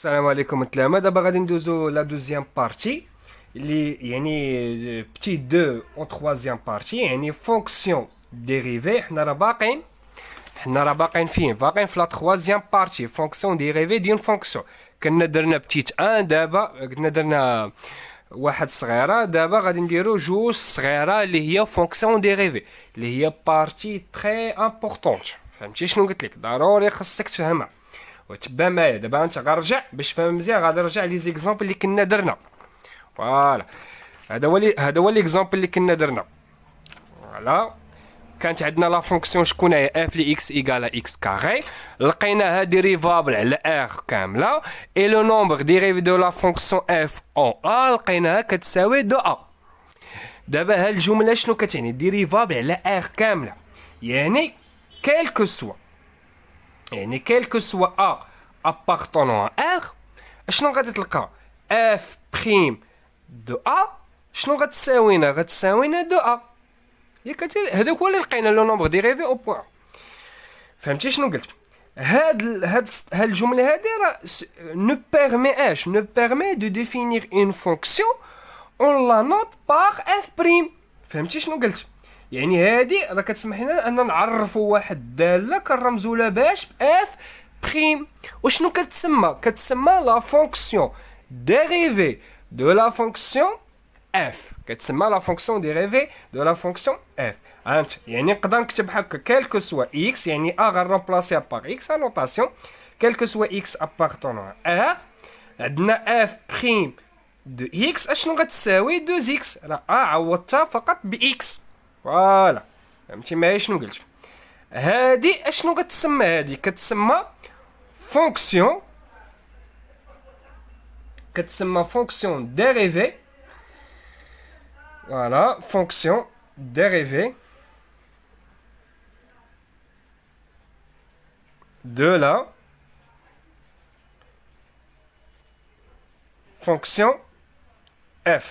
السلام عليكم التلامة. دابا غادي ندوزو لا دوزيام بارتي اللي يعني بتي دو اون تخوازيام بارتي، يعني فونكسيون ديريفي. حنا راه باقيين فين؟ باقيين في لا تخوازيام بارتي، فونكسيون ديريفي ديال فونكسيون. كنا درنا بتيت ان، دابا كنا درنا واحد صغيره، دابا غادي نديرو جوج صغيره اللي هي فونكسيون ديريفي، اللي هي بارتي تري امبورطونت. فهمتي شنو قلت لك؟ ضروري خصك تفهمها وتبع معايا. دابا انت غنرجع باش تفهم مزيان، غادي نرجع لي زيكزامبل اللي كنا درنا. فوالا هذا هو ليكزامبل اللي كنا درنا. فوالا كانت عندنا لا فونكسيون شكون هي اف لي اكس ايكال اكس كاري، لقيناها ديريفابل على ار كامله، اي لو نومبر ديريفي دو لا فونكسيون اف اون ا لقيناها كتساوي دو ا. دابا هاد الجمله شنو كتعني؟ ديريفابل على ار كامله، يعني كيلكو سوا، يعني كيلكو سوا ا ابارتونون ا ار، شنو غادي تلقى؟ اف بريم دو ا شنو غتساوينا؟ غتساوينا دو ا. ياك هذاك هو اللي لقينا لو نومبر ديريفي او بوان. فهمتي شنو قلت؟ هاد الجمله هادي راه نو بيرمياش، نو بيرمي دو ديفينير اون فونكسيون اون لا نوت باغ اف بريم. فهمتي شنو قلت؟ يعني هادي راه كتسمح لنا ان نعرفوا واحد الداله كنرمزوا لها باش باف بريم. وشنو كتسمى؟ كتسمى لا فونكسيون ديريفي دو لا فونكسيون اف. كتسمى لا فونكسيون ديريفي دو لا فونكسيون اف. انت يعني نقدر نكتب هكا كيلكو سوا اكس، يعني ا غنرومبلاسيها باغ اكس انوطاسيون كيلكو سوا اكس ابارتونون ا، عندنا اف بريم دو اكس اشنو غتساوي؟ دو اكس، راه ا عوضتها فقط باكس. فوالا فهمتي معايا شنو قلت؟ هادي اشنو غتسمى؟ هادي كتسمى فونكسيون، كتسمى فونكسيون ديريفي. فوالا فونكسيون dérivée de la fonction f.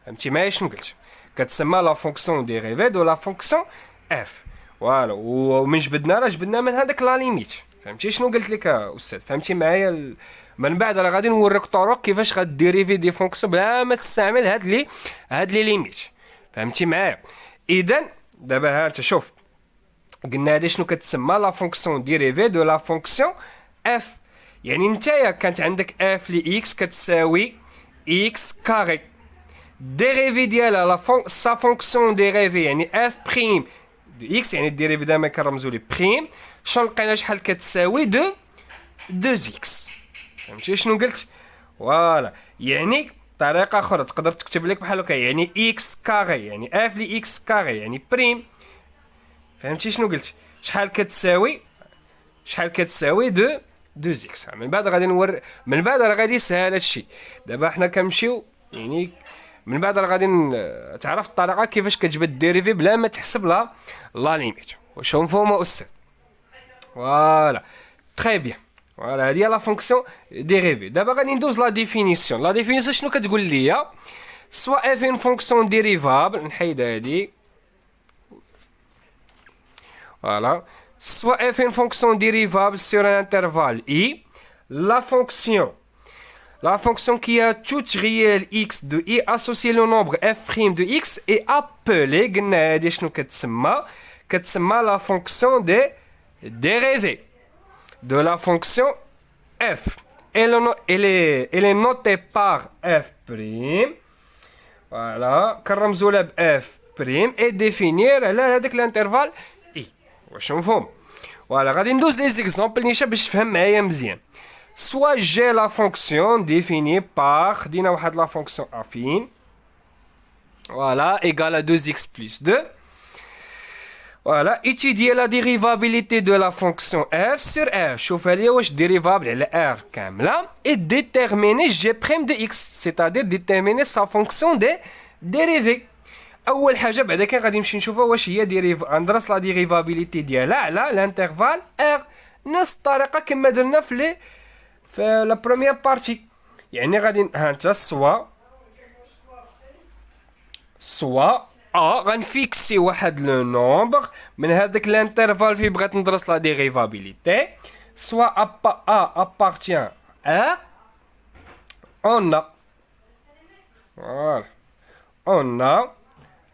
فهمتي معايا شنو قلت؟ كتسمى لا فونكسيون ديريفي دو لا فونكسيون اف. فوالا ومن جبدنا راه جبدنا من هذاك لا ليميت. فهمتي شنو قلت لك استاذ؟ فهمتي معايا من بعد راه غادي نوريك طرق كيفاش غديريفي دي فونكسيون بلا ما تستعمل هاد لي ليميت. فهمتي معايا؟ اذا دابا ها انت شوف، قلنا هادي شنو كتسمى؟ لا فونكسيون ديريفي دو لا فونكسيون اف. يعني نتايا كانت عندك اف لي اكس كتساوي اكس كاري، ديريفي ديالها سا فونكسيون ديريفي يعني اف بريم دو اكس، يعني الديريفي دائما كنرمزو لي بريم. شنو لقينا؟ شحال كتساوي؟ دو اكس. فهمتي شنو قلت؟ فوالا يعني طريقه اخرى تقدر تكتب لك بحال هكا، يعني اكس كاري يعني اف لي اكس كاري يعني بريم. فهمتي شنو قلت؟ شحال كتساوي دو اكس. من بعد غادي من بعد راه غادي يسهل هادشي. دابا حنا كنمشيو يعني من بعد راه غادي تعرف الطريقه كيفاش كتجبد ديريفي بلا ما تحسب لا ليميت. واش مفهوم استاذ؟ فوالا تري بيان. فوالا هادي هي لا فونكسيون ديريفي. دابا غادي ندوز لا ديفينيسيون. لا ديفينيسيون شنو كتقول ليا؟ سوا اف اون فونكسيون ديريفابل، نحيد هادي. فوالا soit f est une fonction dérivable sur un intervalle i, la fonction qui a toute réelle x de i associée au nombre f' de x est appelée la fonction de dérivée de la fonction f. Elle est notée par f', voilà, كنرمزو لها ب f' et définir على هذاك l'intervalle i. واش مفهوم؟ فوالا غادي ندوز لي زيكزامبل نيشا باش تفهم معايا مزيان. سوا جي لا فونكسيون ديفيني باغ، خدينا واحد لا فونكسيون افين فوالا ايكال ا 2 x بلس 2. فوالا étudier la dérivabilité de la fonction f sur r. شوف ليا واش ديريفابل على r كامله et déterminer g prime de x, c'est-à-dire déterminer sa fonction de dérivée. اول حاجه بعدا كان غادي نمشي نشوفها واش هي ندرس لا ديريفابيليتي ديالها على الانترفال ار، نفس الطريقه كما درنا في لا بروميير بارتي. يعني غادي ها انت سوا غنفيكسي واحد لو نومبر من هذاك الانترفال في بغيت ندرس لا ديريفابيليتي، soit A appartient à R, on a, voilà, on a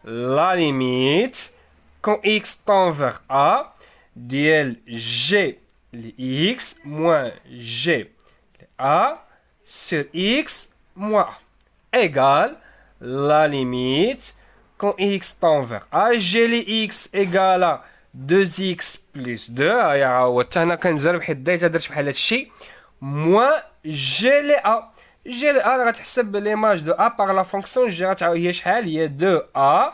la limite quand x tend vers A, dl g x moins g A sur x moins A égale la limite quand x tend vers A, g les x égale à 2x plus 2 عاودت هنا كنجرب حيت ديجا درت بحال هادشي moins g les A g les A راه غتحسب ليماج دو A par la fonction g غتعاود هي شحال هي 2A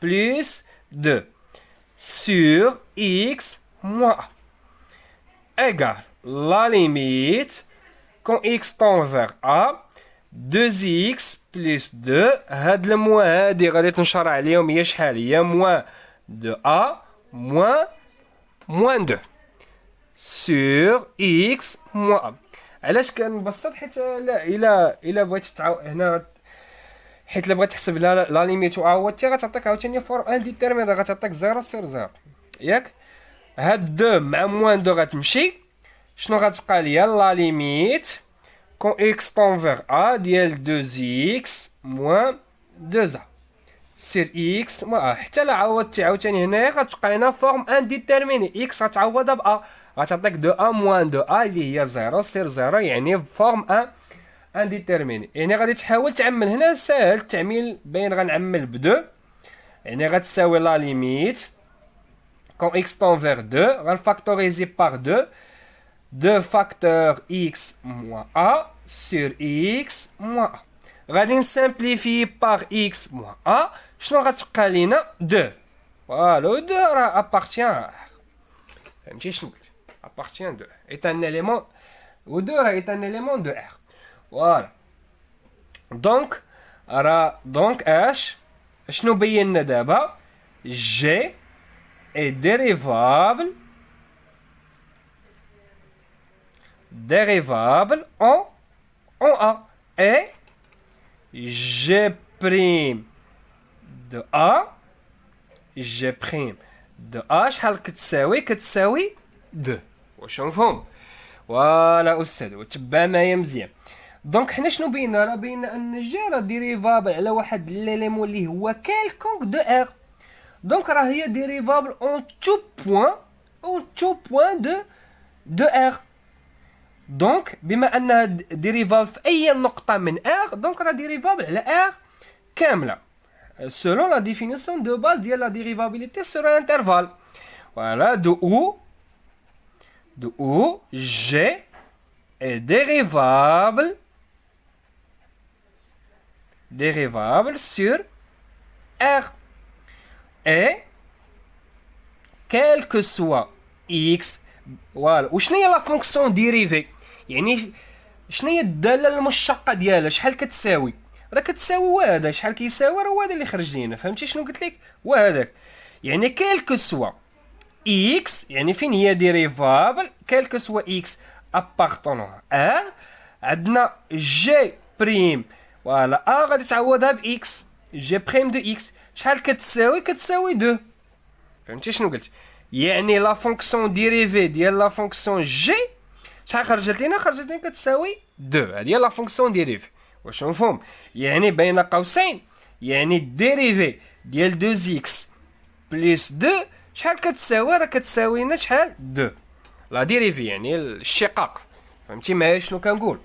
plus 2 sur x moins A égale la limite quand x tend vers A 2x plus 2 هاد الموا هادي غادي تنشر عليهم هي شحال هي moins 2A moins 2 sur x moins A. علاش كنبسط حيت الا بغيتي تعاود هنا حيت الا بغيت تحسب لا ليميت وعاودتي غتعطيك عاوتاني فورم انديتيرمين غتعطيك 0 سير 0 ياك هاد 2 مع موان 2 غتمشي شنو غتبقى ليا لا ليميت كون x tend vers A ديال 2x moins 2a سير x moins a حتى لا عاودتي عاوتاني هنايا غتبقى هنا فورم انديتيرميني x غتعوضها ب a غتعطيك 2a moins 2a اللي هي 0 سير 0 يعني فورم انديتيرميني يعني غادي تحاول تعمل هنا ساهل التعميل باين غنعمل ب 2 يعني غتساوي لا ليميت كون x tend vers 2 غنفاكتوريزي بار 2 2 facteur x moins a sur x moins a. غادي نسامبليفي بار x moins a شنو غتبقى لينا 2 فوالا 2 راه appartient فهمتي شنو قلت appartient 2 est un élément و 2 راه est un élément de R فوالا دونك اش شنو بينا دابا g est dérivable en A et G' de A شحال كتساوي 2 واش مفهوم فوالا استاذ وتبع معايا مزيان دونك حنا شنو بينا راه بينا ان جي راه ديريفابل على واحد ليليمون اللي هو كالكونك دو ار دونك راه هي ديريفابل اون تو بوين دو ار دونك بما انها ديريفابل في اي نقطه من R دونك راه ديريفابل على R كامله selon la définition de base ديال la dérivabilité sur un intervalle voilà de où G est dérivable sur R et quel que soit X voilà وشنو هي لا فونكسيون ديريفي يعني شنو هي الداله المشتقه ديالها شحال كتساوي راه كتساوي هذا شحال كيساوي راه هذا اللي خرج لينا فهمتي شنو قلت لك وهذاك يعني كالكو سوا اكس يعني فين هي ديريفابل كالكو سوا اكس ابارطونون ا عندنا جي بريم فوالا ا غادي تعوضها باكس جي بريم دو اكس شحال كتساوي 2 فهمتي شنو قلت يعني لا فونكسيون ديريفي ديال لا فونكسيون جي شحال خرجت لينا كتساوي 2 هذه هي لا فونكسيون ديريفي واش مفهوم يعني بين قوسين يعني الديريفي ديال 2x بلس 2 شحال كتساوي راه كتساوي لنا شحال 2 لا ديريفي يعني الشقاق فهمتي معايا شنو كنقول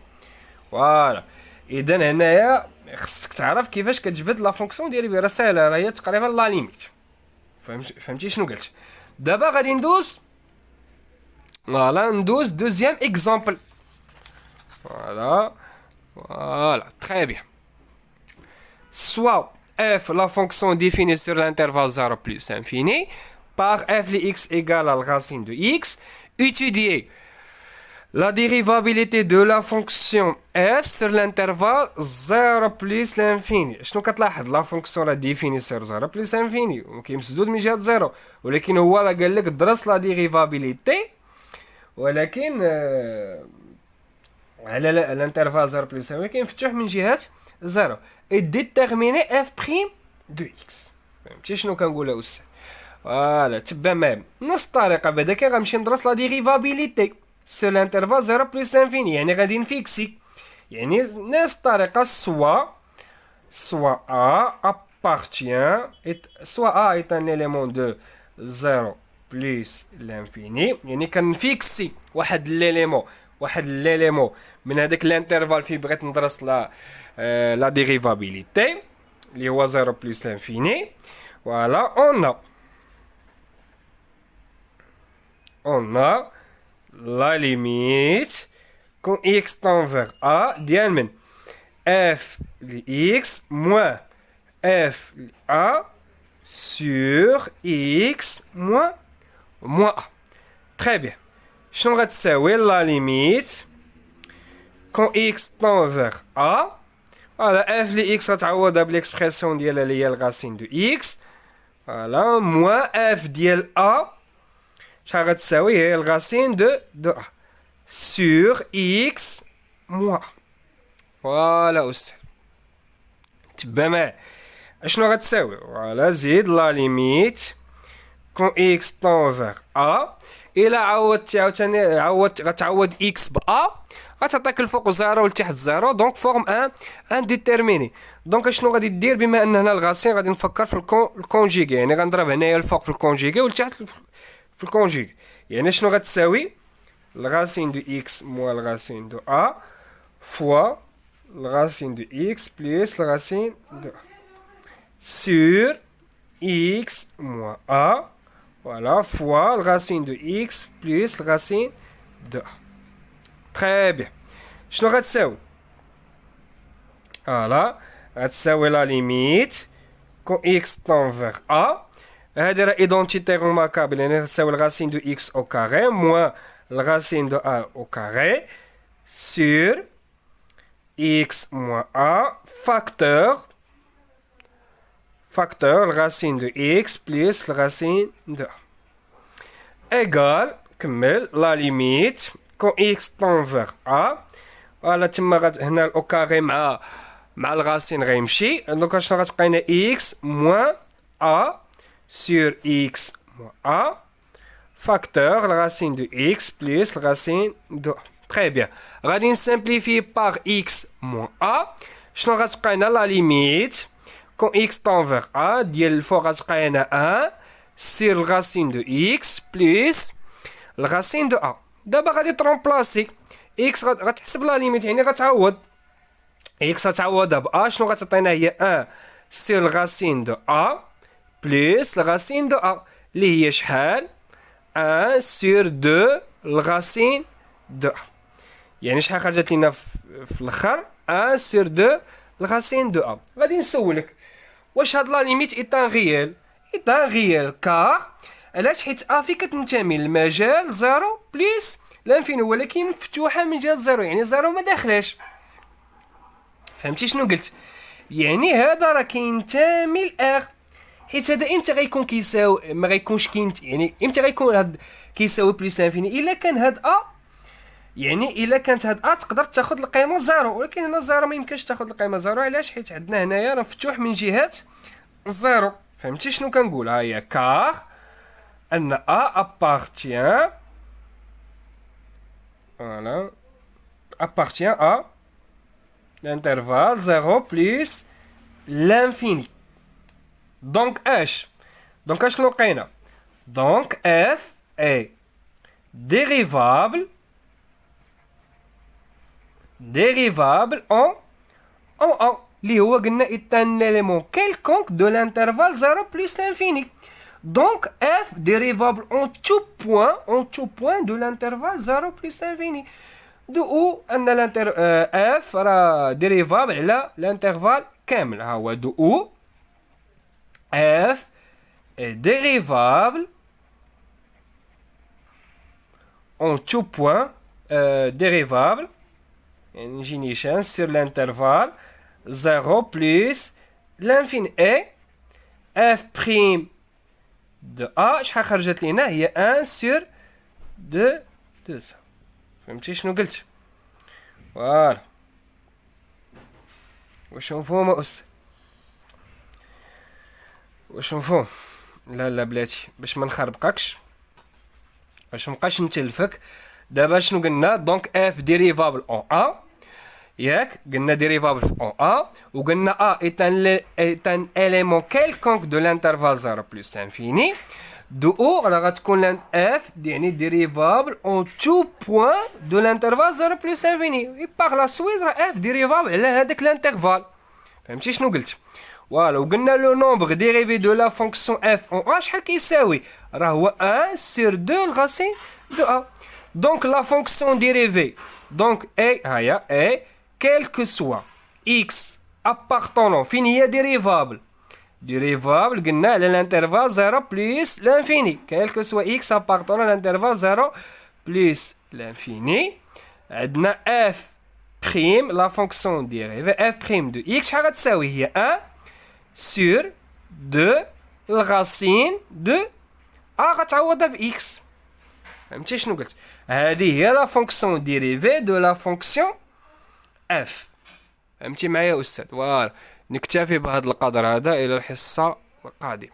فوالا اذا هنايا خصك تعرف كيفاش كتجبد لا فونكسيون ديريفي راه ساهله راه هي تقريبا لا ليميت فهمتي شنو قلت دابا غادي ندوز دوزيام اكزامبل voilà très bien soit f la fonction définie sur l'intervalle 0 plus infini par f de x égale à la racine de x étudier la dérivabilité de la fonction f sur l'intervalle 0 plus l'infini شنو كتلاحظ لا فونكسيون راه ديفيني sur 0 plus infini وكاين مسدود من جهه 0 ولكن هو راه قال لك درس لا ديريفابيليتي ولكن على الانترفال 0 بلس كاين مفتوح من جهه 0 اي ديتيرميني اف بريم دو اكس فهمتي شنو كنقول استاذ فوالا تبع معايا نفس الطريقه بعدا كي غنمشي ندرس لا ديريفابيليتي sur l'intervalle 0 plus l'infini. يعني غادي نفيكسي يعني نفس الطريقة soit A appartient soit A est un élément de 0 plus l'infini يعني كنفيكسي واحد l'élément من هذاك الانترفال في بغيت ندرس la dérivabilité اللي هو 0 plus l'infini. Voilà, on a la limite quand x tend vers a ديال من f de x moins f de a sur x moins a. Très bien. شنو غتساوي la limite quand x tend vers a. Voilà, f de x غتعوضها بالexpression ديالها اللي هي الرacine de x. Voilà, moins f ديال a شحال غتساوي هي الرacine de a sur x moins. Voilà أستاذ. تبا معايا اشنو غتساوي؟ فوالا زيد لا ليميت كون اكس طون فيغ ا. الى عوضتي عاوتاني غتعوض اكس ب ا غتعطيك الفوق زيرو والتحت زيرو دونك فورم ان ديتيرميني. دونك اشنو غادي دير بما ان هنا الغاسين غادي نفكر في الكونجيغي يعني غنضرب هنايا الفوق في الكونجيغي والتحت في الكونجيغي. يعني شنو غتساوي؟ الغاسين دو اكس موان الغاسين دو ا فوا الغاسين دو اكس بلس الغاسين دو ا sur x moins a, voilà, fois le racine de x plus le racine de a. Très bien. Je vais faire voilà, c'est la limite quand x tend vers a. C'est l'identité remarquable, c'est le racine de x au carré moins le racine de a au carré sur x moins a facteur le racine de x plus le racine de a égale كمل la limite quand x tend vers a. فوالا تما هنا او كاري مع الراسين غيمشي دونك شنو غتبقى لنا x moins a sur x moins a facteur le racine de x plus le racine de a. Très bien. غادي نسامبليفي par x moins a شنو غتبقى لنا la limite quand x tend vers a ديال الفوق غتبقى لنا 1 sur le racine de x plus le racine de a. دابا غادي ترومبلاسي x غتحسب لا ليميت يعني غتعوض x غتعوضها ب a شنو غتعطينا هي 1 sur le racine de a plus le racine de a اللي هي شحال 1 sur 2 le racine de a. يعني شحال خرجت لنا في الاخر 1 sur 2 le racine de a. غادي نسولك واش هاد لا ليميت ايطان غيال كار علاش حيت ا في كتنتمي للمجال زيرو بليس لانفيني ولكن مفتوحه من جهه زيرو يعني زيرو ما داخلاش. فهمتي شنو قلت؟ يعني هذا راه كينتمي لار حيت هذا امتى غيكون كيساوي ما غيكونش يعني امتى غيكون هاد كيساوي بليس لانفيني الا كان هاد ا يعني الا كانت هاد ا تقدر تاخذ القيمه زيرو ولكن هنا زيرو ما يمكنش تاخذ القيمه زيرو علاش حيت عندنا هنايا راه مفتوح من جهه زيرو. فهمتي شنو كنقول؟ ها هي كار ان ا appartient voilà appartient à l'intervalle 0 plus l'infini. donc اش شنو لقينا؟ donc f est dérivable en A اللي هو قلنا est un élément quelconque de l'intervalle 0 plus l'infini. Donc f dérivable en tout point de l'intervalle 0 plus l'infini. d'où ان f راه dérivable على l'intervalle كامل. ها هو d'où f est dérivable en tout point dérivable يعني نجي نيشان sur l'intervalle 0 plus l'infini et f prime de a شحال خرجت لينا هي 1 sur 2 فهمتي شنو قلت؟ فوالا واش مفهوم أستاذ؟ واش مفهوم؟ لا بلاتي باش ما نخربقكش باش مبقاش نتلفك دابا شنو قلنا دونك اف ديريفابل اون ا ياك قلنا ديريفابل اون ا وقلنا ا est un élément quelconque de l'intervalle 0 plus infini دو او راه غتكون اف يعني ديريفابل اون تو بوين دو الانترفال 0 بلس انفيني اي باغ لا سويت راه اف ديريفابل على هذاك الانترفال فهمتي شنو قلت فوالا وقلنا لو نومبر ديريفي دو لا فونكسيون اف اون ا شحال كيساوي راه هو 1 سور 2 الغاسين دو ا دونك لا فونكسيون ديريفي دونك اي هيا اي quel que soit x appartenant فين هي ديريفابل dérivable قلنا على l'intervalle 0 plus l'infini quel que soit x appartenant à l'intervalle 0 plus l'infini عندنا f prime la fonction dérivée f prime de x شحال غتساوي هي 1 sur 2 الغاسين de a غتعوضها ب x فهمتي شنو قلت هذه هي la fonction dérivée de la fonction f فهمتي معايا استاذ فوالا نكتفي بهذا القدر هذا الى الحصه القادمه